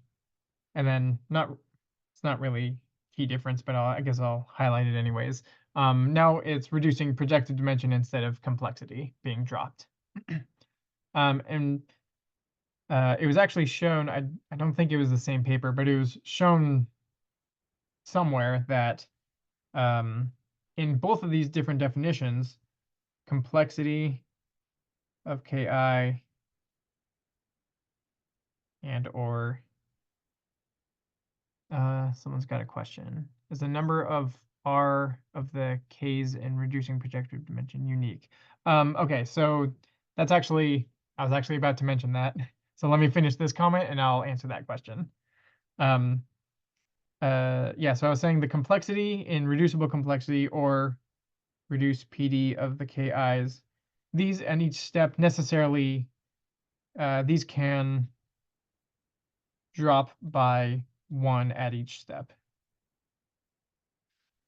then it's not really key difference, but I guess I'll highlight it anyways. Now it's reducing projective dimension instead of complexity being dropped. And it was actually shown, I don't think it was the same paper, but it was shown somewhere that in both of these different definitions, complexity of Ki and or someone's got a question. Is the number of R of the K's in reducing projective dimension unique? Okay, so that's actually, I was actually about to mention that. So let me finish this comment and I'll answer that question. Yeah, so I was saying the complexity in reducible complexity or reduce PD of the KIs, these and each step necessarily, these can drop by 1 at each step.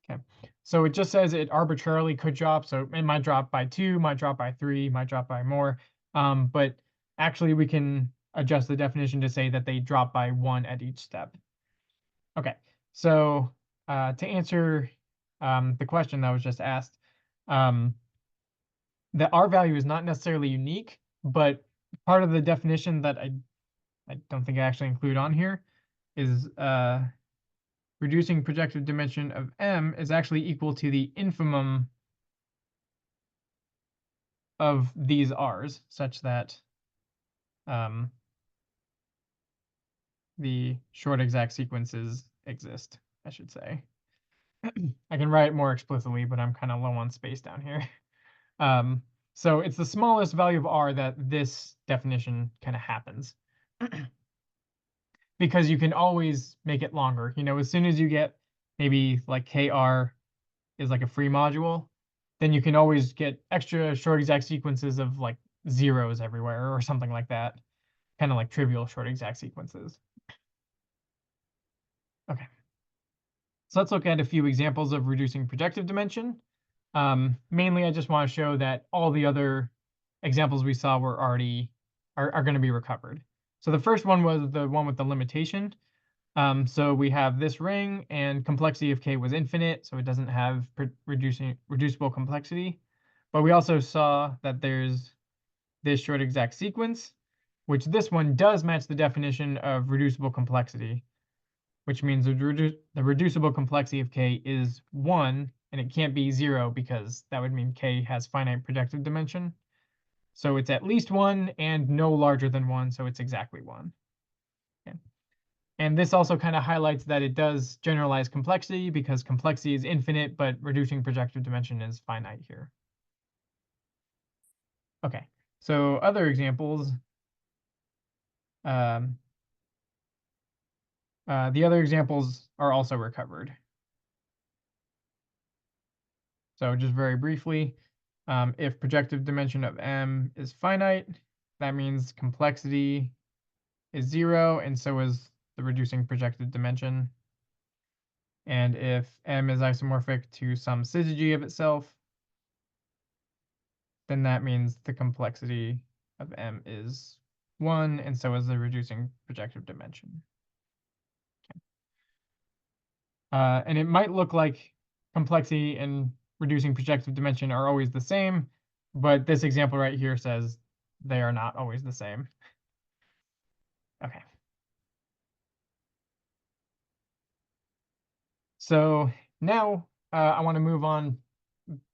Okay, so it just says it arbitrarily could drop. So it might drop by 2, might drop by 3, might drop by more. But actually we can adjust the definition to say that they drop by 1 at each step. Okay, so to answer the question that was just asked, the R value is not necessarily unique, but part of the definition that I don't think I actually include on here is reducing projective dimension of M is actually equal to the infimum of these R's, such that the short exact sequences exist, I should say. I can write it more explicitly, but I'm kind of low on space down here. So it's the smallest value of R that this definition kind of happens. Because you can always make it longer. You know, as soon as you get maybe like KR is like a free module, then you can always get extra short exact sequences of like zeros everywhere or something like that. Kind of like trivial short exact sequences. Okay. So let's look at a few examples of reducing projective dimension. Mainly, I just want to show that all the other examples we saw were already are going to be recovered. So the first one was the one with the limitation. So we have this ring, and complexity of K was infinite, so it doesn't have reducible complexity. But we also saw that there's this short exact sequence, which this one does match the definition of reducible complexity, which means the reducible complexity of K is 1, and it can't be 0 because that would mean K has finite projective dimension. So it's at least 1 and no larger than 1, so it's exactly 1. Okay. And this also kind of highlights that it does generalize complexity because complexity is infinite, but reducing projective dimension is finite here. Okay, so other examples. The other examples are also recovered. So just very briefly, if projective dimension of M is finite, that means complexity is 0, and so is the reducing projective dimension. And if M is isomorphic to some syzygy of itself, then that means the complexity of M is 1, and so is the reducing projective dimension. And it might look like complexity and reducing projective dimension are always the same, but this example right here says they are not always the same. Okay. So now I want to move on,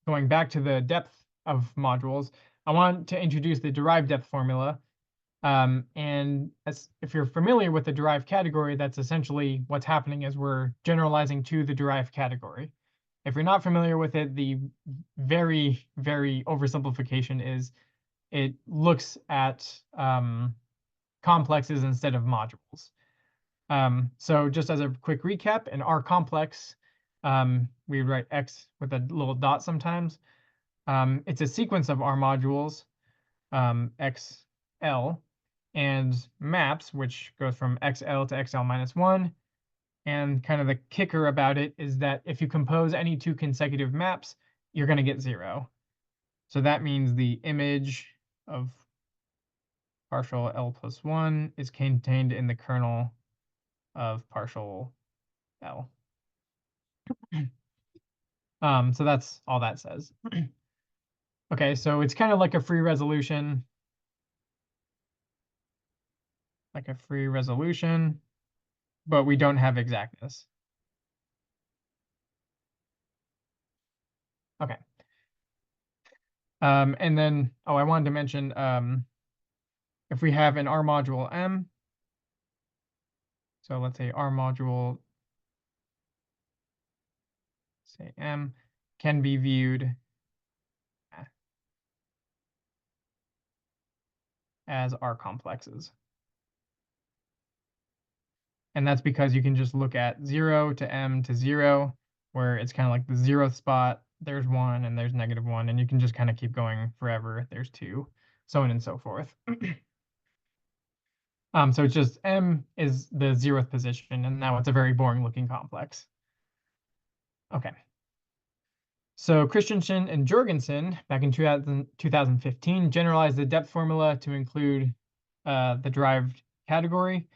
going back to the depth of modules. I want to introduce the derived depth formula. And if you're familiar with the derived category, that's essentially what's happening is we're generalizing to the derived category. If you're not familiar with it, the very, very oversimplification is it looks at complexes instead of modules. So just as a quick recap, in R complex, we write X with a little dot sometimes. It's a sequence of R modules, XL, and maps, which goes from XL to XL minus 1. And kind of the kicker about it is that if you compose any two consecutive maps, you're going to get 0. So that means the image of partial L plus 1 is contained in the kernel of partial L. So that's all that says. Okay, so it's kind of like a free resolution. But we don't have exactness. Okay. And then, I wanted to mention, if we have an R module M, so let's say R module, say M, can be viewed as R complexes. And that's because you can just look at 0 to M to 0, where it's kind of like the 0th spot, there's 1, and there's -1, and you can just kind of keep going forever. There's 2, so on and so forth. So it's just M is the 0th position, and now it's a very boring looking complex. Okay. So Christensen and Jorgensen, back in 2015, generalized the depth formula to include the derived category.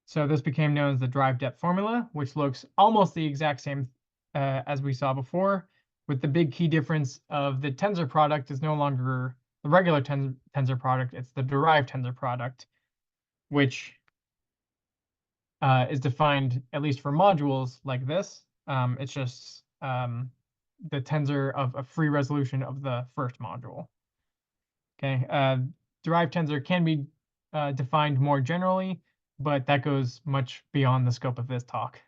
So this became known as the derived depth formula, which looks almost the exact same as we saw before, with the big key difference of the tensor product is no longer the regular tensor product, it's the derived tensor product, which is defined, at least for modules like this. It's just the tensor of a free resolution of the first module. Okay, derived tensor can be defined more generally, but that goes much beyond the scope of this talk.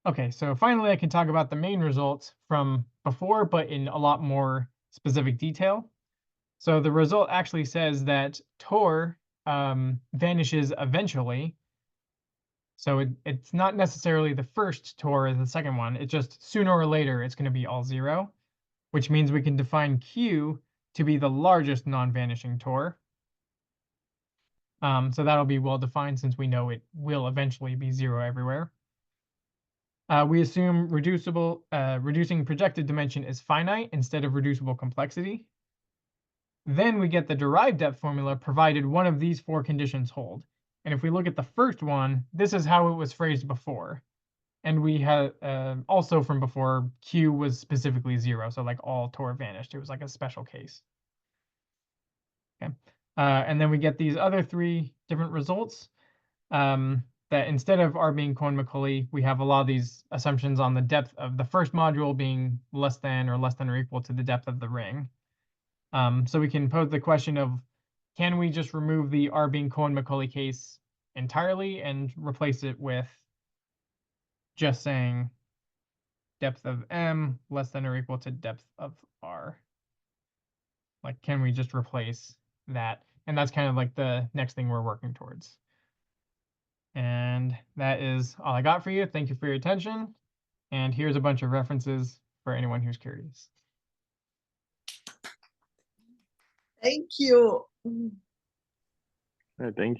Okay, so finally I can talk about the main results from before, but in a lot more specific detail. So the result actually says that Tor vanishes eventually. So it's not necessarily the first Tor as the second one. It's just sooner or later it's going to be all 0, which means we can define Q to be the largest non-vanishing Tor. So that'll be well defined since we know it will eventually be 0 everywhere. We assume reducing projected dimension is finite instead of reducible complexity. Then we get the derived depth formula provided one of these 4 conditions hold. And if we look at the first one, this is how it was phrased before. And we had also from before, Q was specifically 0. So like all Tor vanished. It was like a special case. Okay. And then we get these other 3 different results. That instead of R being Cohen-Macaulay, we have a lot of these assumptions on the depth of the first module being less than or equal to the depth of the ring. So we can pose the question of, can we just remove the R being Cohen-Macaulay case entirely and replace it with just saying depth of M less than or equal to depth of R. Like, can we just replace that? And that's kind of like the next thing we're working towards. And that is all I got for you. Thank you for your attention. And here's a bunch of references for anyone who's curious. Thank you. Thank you.